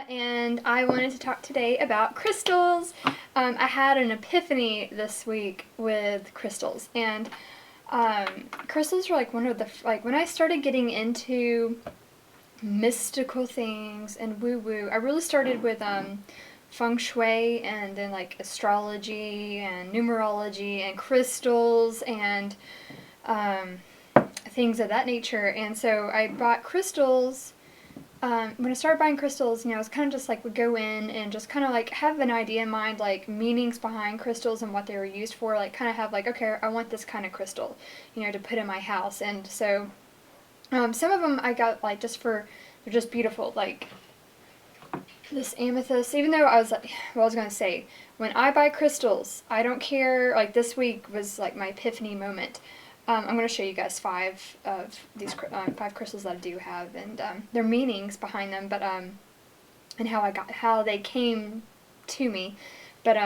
And I wanted to talk today about crystals. I had an epiphany this week with crystals, and crystals are like one of the when I started getting into mystical things and woo woo. I really started with feng shui, and then like astrology and numerology and crystals and um, things of that nature. And so I bought crystals. When I started buying crystals, it's kind of just like would go in and just kind of like have an idea in mind, like meanings behind crystals and what they were used for. Like kind of have like, okay, I want this kind of crystal, to put in my house. And so some of them I got like they're just beautiful. Like this amethyst, even though I was like, what I was going to say, when I buy crystals, I don't care. Like this week was like my epiphany moment. I'm going to show you guys five of these five crystals that I do have, and their meanings behind them, but and how they came to me. But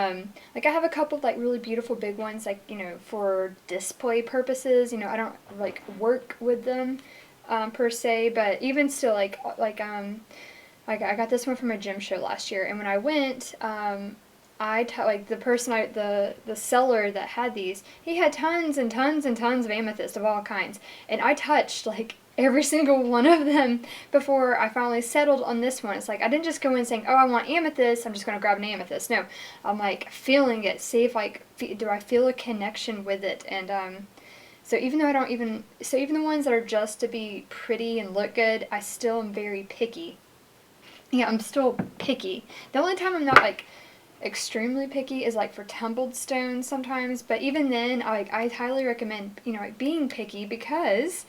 like I have a couple of like really beautiful big ones, like for display purposes. I don't like work with them per se, but even still, I got this one from a gym show last year, and when I went, like the seller that had these, he had tons and tons and tons of amethyst of all kinds, and I touched like every single one of them before I finally settled on this one. It's like I didn't just go in saying, "Oh, I want amethyst. I'm just gonna grab an amethyst." No, I'm like feeling it, see if do I feel a connection with it, and so even though even the ones that are just to be pretty and look good, I still am very picky. Yeah, I'm still picky. The only time I'm not like extremely picky is like for tumbled stones sometimes, but even then I highly recommend like being picky, because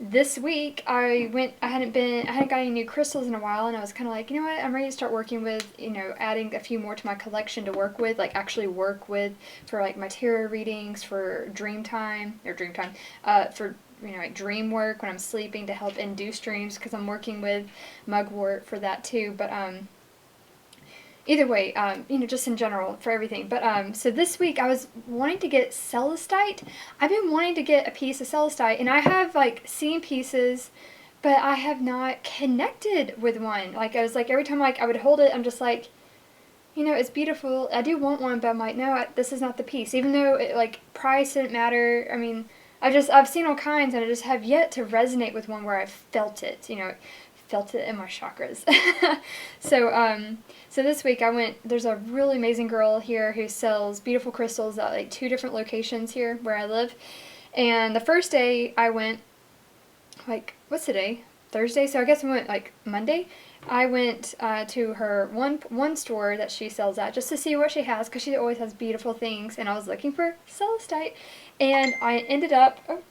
this week I hadn't got any new crystals in a while, and I was kind of like, what, I'm ready to start working with adding a few more to my collection to work with, like actually work with for like my tarot readings, for dream time for like dream work when I'm sleeping to help induce dreams, because I'm working with mugwort for that too. But either way, just in general for everything. But so this week I was wanting to get celestite. I've been wanting to get a piece of celestite, and I have like seen pieces, but I have not connected with one. Like I was like, every time like I would hold it, I'm just like, it's beautiful. I do want one, but I'm like, no, this is not the piece. Even though like price didn't matter. I mean, I've seen all kinds, and I just have yet to resonate with one where I've felt it. Felt it in my chakras. So this week there's a really amazing girl here who sells beautiful crystals at like 2 different locations here where I live. And the first day I went, like, what's today? Thursday? So I guess I went like Monday. I went to her one store that she sells at just to see what she has, because she always has beautiful things, and I was looking for celestite, and I ended up, oh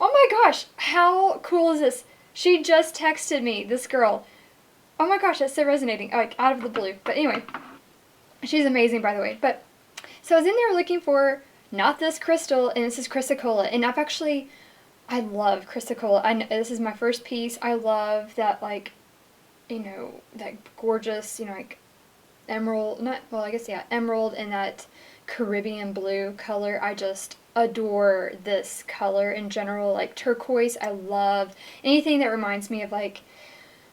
my gosh, how cool is this? She just texted me, this girl. Oh my gosh, that's so resonating, like out of the blue. But anyway, she's amazing, by the way. But so I was in there looking for not this crystal, and this is chrysocolla, and I love chrysocolla. This is my first piece. I love that, like, that gorgeous, like emerald, not, well, I guess, yeah, emerald and that Caribbean blue color. I just adore this color in general. Like turquoise, I love anything that reminds me of, like,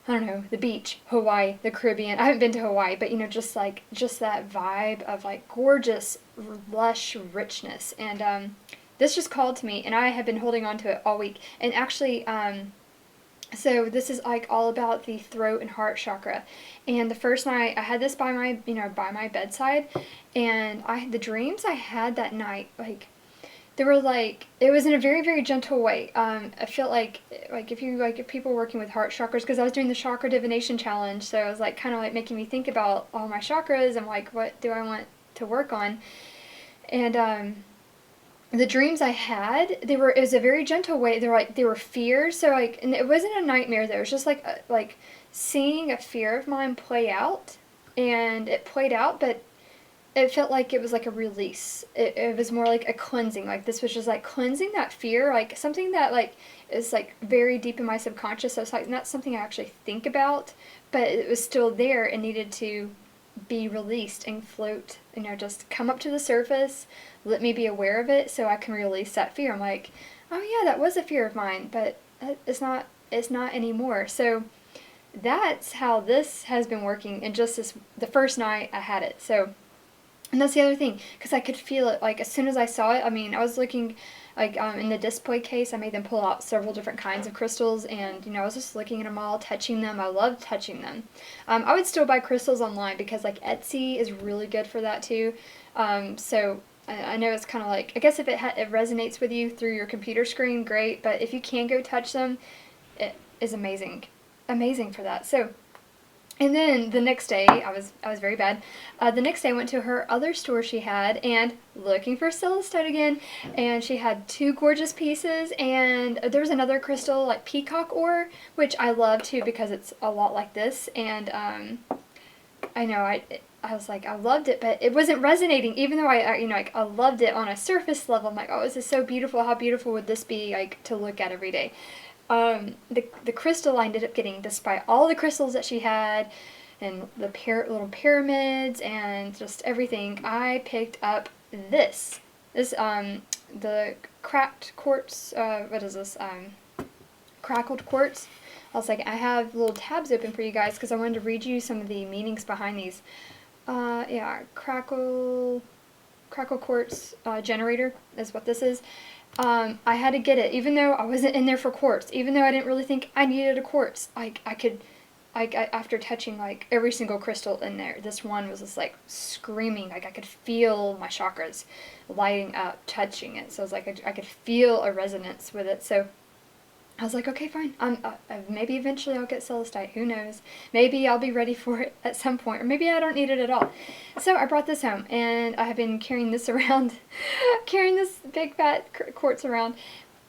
I don't know, the beach, Hawaii, the Caribbean. I haven't been to Hawaii, but just that vibe of like gorgeous, lush richness. And this just called to me, and I have been holding on to it all week. And actually, so this is like all about the throat and heart chakra. And the first night I had this by my bedside, and the dreams I had that night, like, they were like, it was in a very, very gentle way. I felt like if people working with heart chakras, because I was doing the chakra divination challenge, so it was like kind of like making me think about all my chakras and like, what do I want to work on? And the dreams I had, it was a very gentle way. They were fears. So like, and it wasn't a nightmare though. It was just like seeing a fear of mine play out, and it played out, but it felt like it was like a release. It was more like a cleansing. Like this was just like cleansing that fear, like something that like is like very deep in my subconscious. So it's like not something I actually think about, but it was still there and needed to be released and float, just come up to the surface, let me be aware of it so I can release that fear. I'm like, oh yeah, that was a fear of mine, but it's not it's not anymore. So that's how this has been working in just the first night I had it. So, and that's the other thing, because I could feel it, like, as soon as I saw it. I mean, I was looking, like, in the display case, I made them pull out several different kinds of crystals, and, you know, I was just looking at them all, touching them. I love touching them. I would still buy crystals online, because, like, Etsy is really good for that, too. So, I know it's kind of like, I guess if it resonates with you through your computer screen, great, but if you can go touch them, it is amazing. Amazing for that. So, and then the next day, I was very bad. The next day I went to her other store she had, and looking for celestite again, and she had 2 gorgeous pieces, and there was another crystal, like peacock ore, which I love too because it's a lot like this, and I know I was like, I loved it, but it wasn't resonating, even though I you know, like, I loved it on a surface level. I'm like, oh, this is so beautiful. How beautiful would this be, like, to look at every day? The crystal I ended up getting, despite all the crystals that she had, and the little pyramids, and just everything, I picked up this. The cracked quartz, what is this, crackled quartz. I was like, I have little tabs open for you guys, because I wanted to read you some of the meanings behind these. Yeah, crackle quartz generator is what this is. I had to get it, even though I wasn't in there for quartz, even though I didn't really think I needed a quartz. After touching, like, every single crystal in there, this one was just, like, screaming. Like, I could feel my chakras lighting up, touching it. So I was like, I could feel a resonance with it. So I was like, okay, fine. Maybe eventually I'll get celestite. Who knows? Maybe I'll be ready for it at some point. Or maybe I don't need it at all. So I brought this home, and I have been carrying this around, carrying this big fat quartz around,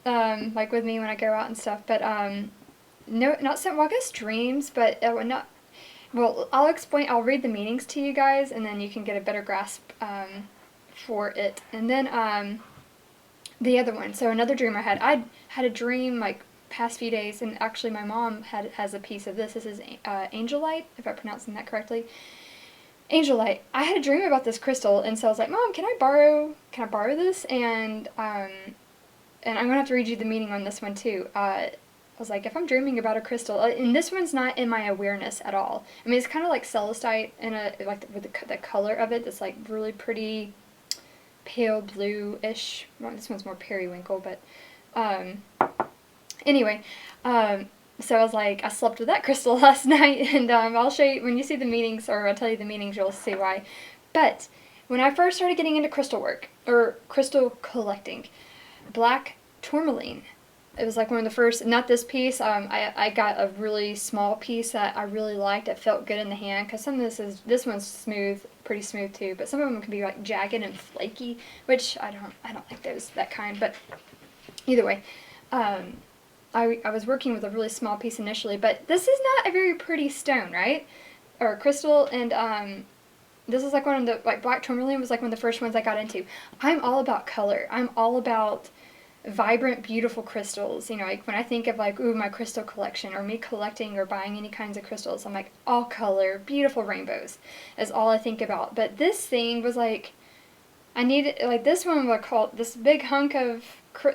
like, with me when I go out and stuff. But no, not so, well, I guess dreams, but not. Well, I'll explain. I'll read the meanings to you guys, and then you can get a better grasp for it. And then the other one. So another dream I had a dream, like, past few days, and actually my mom has a piece of this. This is angelite, if I'm pronouncing that correctly. Angelite. I had a dream about this crystal, and so I was like, Mom, can I borrow this? And I'm gonna have to read you the meaning on this one too. I was like, if I'm dreaming about a crystal, and this one's not in my awareness at all. I mean, it's kind of like celestite in like with the color of it. That's like really pretty pale blue-ish. Well, this one's more periwinkle, but anyway, so I was like, I slept with that crystal last night, and I'll show you, when you see the meanings, or I'll tell you the meanings, you'll see why. But when I first started getting into crystal work, or crystal collecting, black tourmaline, it was like one of the first, not this piece, I got a really small piece that I really liked. It felt good in the hand, because some of this one's smooth, pretty smooth too, but some of them can be like jagged and flaky, which I don't like that kind. But either way, I was working with a really small piece initially, but this is not a very pretty stone, right? Or crystal, and this is like one of the, like, black tourmaline was like one of the first ones I got into. I'm all about color. I'm all about vibrant, beautiful crystals. You know, like, when I think of, like, ooh, my crystal collection, or me collecting or buying any kinds of crystals, I'm like, all color, beautiful rainbows is all I think about. But this thing was like, I needed, like, this one was called, this big hunk of,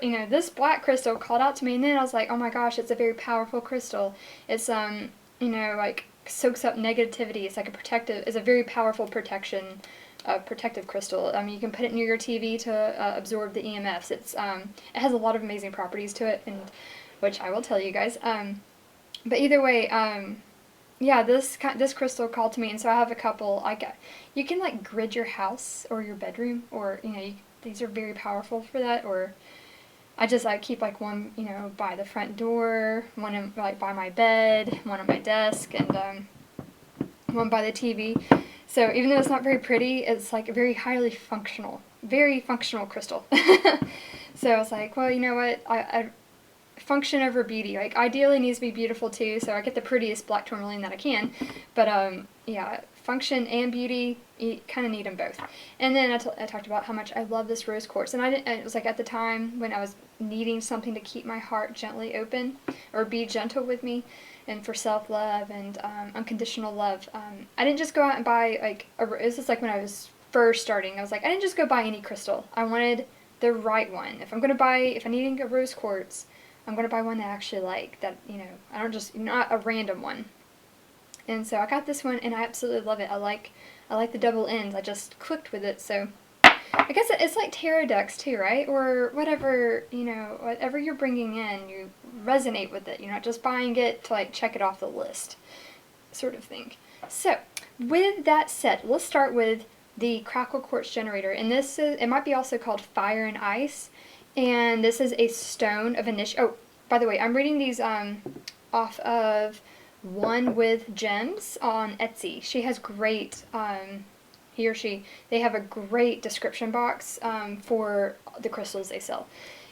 you know, this black crystal called out to me, and then I was like, oh my gosh, it's a very powerful crystal. It's, you know, like, soaks up negativity. It's like it's a very powerful protective crystal. I mean, you can put it near your TV to absorb the EMFs. It has a lot of amazing properties to it, and which I will tell you guys. But either way, yeah, this crystal called to me, and so I have a couple. You can, like, grid your house or your bedroom, or, you know, these are very powerful for that. Or I keep, like, one, you know, by the front door, one like by my bed, one on my desk, and one by the TV. So even though it's not very pretty, it's, like, a very functional crystal. So I was like, well, you know what, I function over beauty. Like, ideally it needs to be beautiful too, so I get the prettiest black tourmaline that I can. But yeah, function and beauty, you kind of need them both. And then I talked about how much I love this rose quartz, and it was like at the time when I was needing something to keep my heart gently open, or be gentle with me, and for self-love and unconditional love. I didn't just go out and buy, like, this is like when I was first starting. I was like, I didn't just go buy any crystal. I wanted the right one. If I'm needing a rose quartz, I'm going to buy one that I actually like, that, I don't just, not a random one. And so I got this one, and I absolutely love it. I like the double ends. I just clicked with it, so I guess it's like tarot decks too, right? Or whatever, whatever you're bringing in, you resonate with it. You're not just buying it to like check it off the list, sort of thing. So, with that said, let's start with the Crackle Quartz Generator. And this is, it might be also called Fire and Ice. And this is a stone of initiation. Oh, by the way, I'm reading these off of One with Gems on Etsy. She has great, he or she, they have a great description box for the crystals they sell.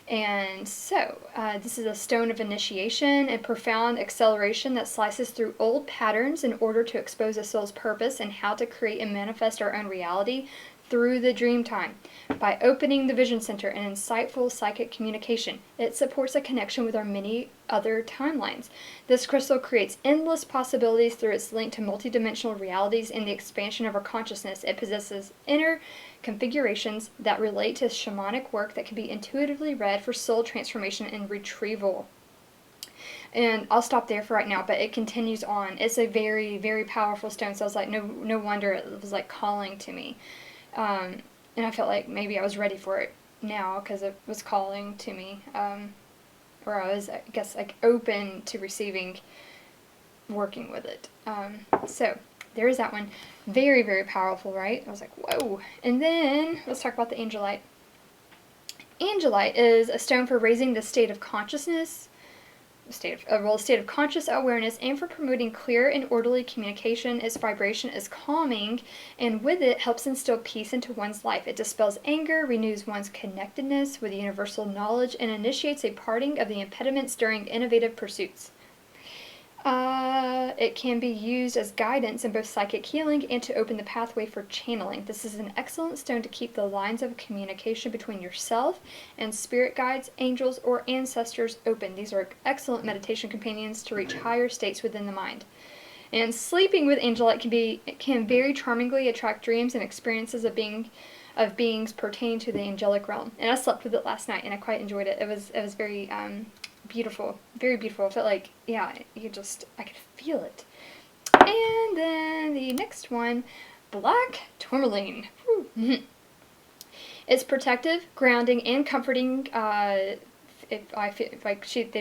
And so, this is a stone of initiation and profound acceleration that slices through old patterns in order to expose a soul's purpose and how to create and manifest our own reality through the dream time. By opening the vision center and insightful psychic communication, it supports a connection with our many other timelines. This crystal creates endless possibilities through its link to multidimensional realities and the expansion of our consciousness. It possesses inner configurations that relate to shamanic work that can be intuitively read for soul transformation and retrieval. And I'll stop there for right now, but it continues on. It's a very, very powerful stone, so I was like, no wonder it was like calling to me. And I felt like maybe I was ready for it now because it was calling to me, or I was, I guess, like open to receiving, working with it. So there is that one. Very, very powerful, right? I was like, whoa. And then let's talk about the Angelite. Angelite is a stone for raising the state of consciousness, state of conscious awareness, and for promoting clear and orderly communication. Its vibration is calming, and with it helps instill peace into one's life. It dispels anger, renews one's connectedness with universal knowledge, and initiates a parting of the impediments during innovative pursuits. It can be used as guidance in both psychic healing and to open the pathway for channeling. This is an excellent stone to keep the lines of communication between yourself and spirit guides, angels, or ancestors open. These are excellent meditation companions to reach higher states within the mind. And sleeping with Angelite can very charmingly attract dreams and experiences of beings pertaining to the angelic realm. And I slept with it last night, and I quite enjoyed it. It was very beautiful, very beautiful. I felt like, yeah, I could feel it. And then the next one, black tourmaline. It's protective, grounding, and comforting. They're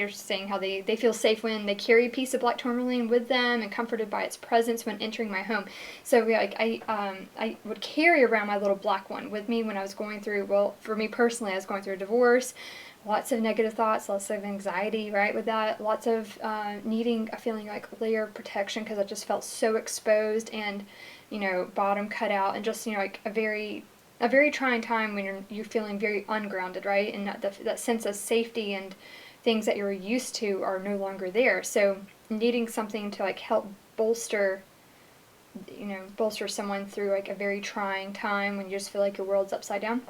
saying how they feel safe when they carry a piece of black tourmaline with them and comforted by its presence when entering my home. So I would carry around my little black one with me when I was going through, well, for me personally, I was going through a divorce. Lots of negative thoughts, lots of anxiety, right, with that. Lots of needing a feeling like layer of protection because I just felt so exposed and, bottom cut out, and just, like a very trying time when you're feeling very ungrounded, right? And that sense of safety and things that you're used to are no longer there. So needing something to like help bolster someone through like a very trying time when you just feel like your world's upside down.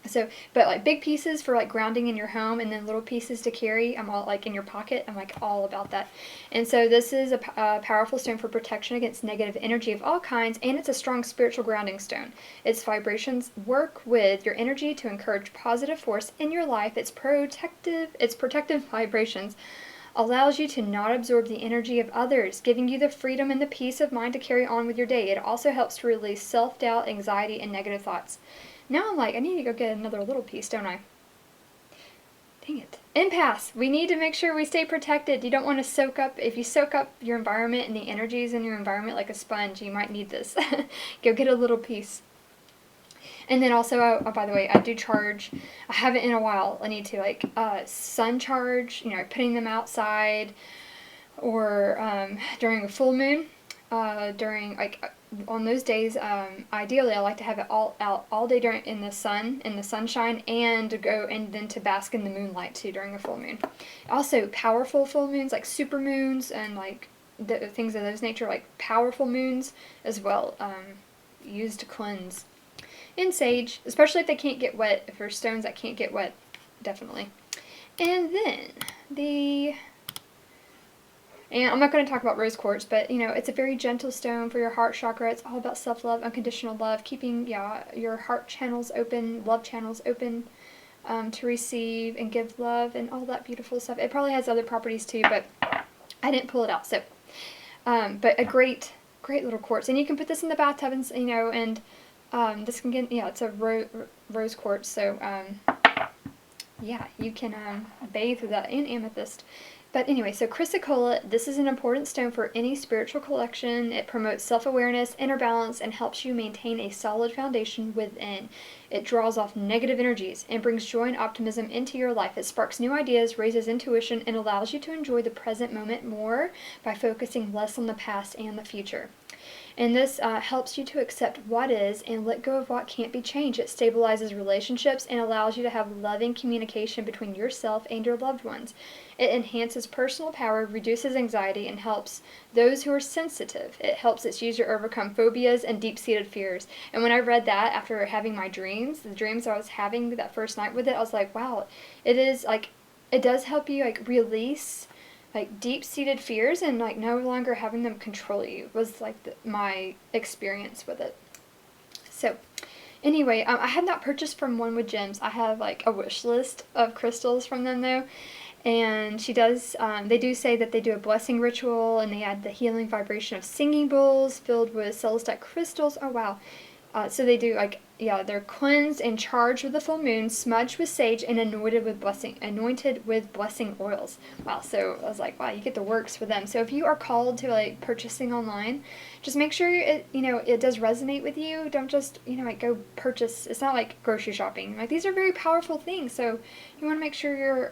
So, but like big pieces for like grounding in your home, and then little pieces to carry, I'm all like in your pocket, I'm like all about that. And so this is a powerful stone for protection against negative energy of all kinds, and it's a strong spiritual grounding stone. Its vibrations work with your energy to encourage positive force in your life. Its protective vibrations allows you to not absorb the energy of others, giving you the freedom and the peace of mind to carry on with your day. It also helps to release self-doubt, anxiety, and negative thoughts. Now I'm like, I need to go get another little piece, don't I? Dang it. Impasse. We need to make sure we stay protected. You don't want to soak up, if you soak up your environment and the energies in your environment like a sponge, you might need this. Go get a little piece. And then also, by the way, I do charge, I haven't in a while, I need to sun charge, putting them outside, or during a full moon, on those days, ideally I like to have it all out all day in the sunshine, and then to bask in the moonlight too during a full moon. Also, powerful full moons, like super moons and like things of those nature, like powerful moons as well, used to cleanse. And sage, especially if they can't get wet, if there's stones that can't get wet, definitely. And then and I'm not going to talk about rose quartz, but it's a very gentle stone for your heart chakra. It's all about self-love, unconditional love, keeping your heart channels open, love channels open. to receive and give love and all that beautiful stuff. It probably has other properties too, but I didn't pull it out. So, but a great little quartz, and you can put this in the bathtub, and and this can get, it's a rose quartz. So yeah, you can bathe with that, and amethyst. But anyway, so chrysocolla, this is an important stone for any spiritual collection. It promotes self-awareness, inner balance, and helps you maintain a solid foundation within. It draws off negative energies and brings joy and optimism into your life. It sparks new ideas, raises intuition, and allows you to enjoy the present moment more by focusing less on the past and the future. And this helps you to accept what is and let go of what can't be changed. It stabilizes relationships and allows you to have loving communication between yourself and your loved ones. It enhances personal power, reduces anxiety, and helps those who are sensitive. It helps its user overcome phobias and deep-seated fears. And when I read that after having my dreams, the dreams I was having that first night with it, I was like, wow, it is like, it does help you like release like deep-seated fears and like no longer having them control you was like my experience with it. So anyway, I have not purchased from One with Gems. I have like a wish list of crystals from them though, and she does they do say that they do a blessing ritual, and they add the healing vibration of singing bowls filled with celestite crystals. Oh wow. So they do like, yeah, they're cleansed and charged with the full moon, smudged with sage, and anointed with blessing oils. Wow, so I was like, wow, you get the works for them. So if you are called to like purchasing online, just make sure it does resonate with you. Don't just, like go purchase. It's not like grocery shopping. Like these are very powerful things. So you want to make sure you're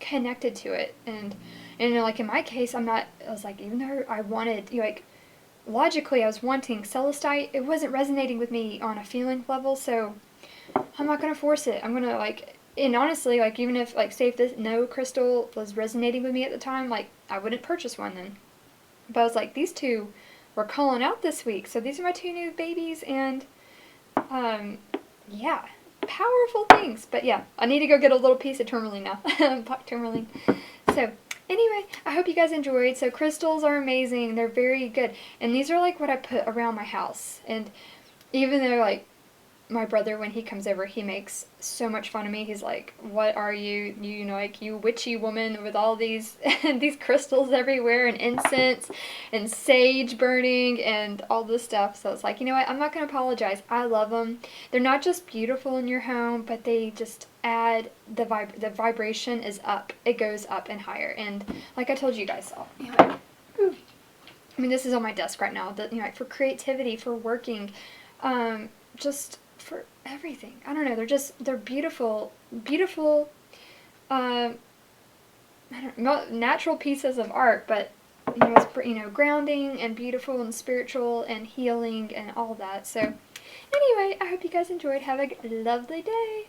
connected to it. And like in my case, I was like, even though I wanted, logically I was wanting celestite, it wasn't resonating with me on a feeling level, so I'm not going to force it. I'm going to and honestly, even if say if this no crystal was resonating with me at the time, I wouldn't purchase one then. But I was like, these two were calling out this week, so these are my two new babies, and yeah, powerful things. But yeah, I need to go get a little piece of tourmaline now. Black tourmaline. So anyway, I hope you guys enjoyed. So crystals are amazing. They're very good. And these are what I put around my house. And even though my brother, when he comes over, he makes so much fun of me. He's like, what are you, you witchy woman with all these these crystals everywhere, and incense and sage burning and all this stuff. So it's like, you know what, I'm not going to apologize. I love them. They're not just beautiful in your home, but they just add the vibration is up. It goes up and higher. And like I told you guys, this is on my desk right now. For creativity, for working, just for everything. I don't know. They're beautiful, natural pieces of art, but it's grounding and beautiful and spiritual and healing and all that. So anyway, I hope you guys enjoyed. Have a lovely day.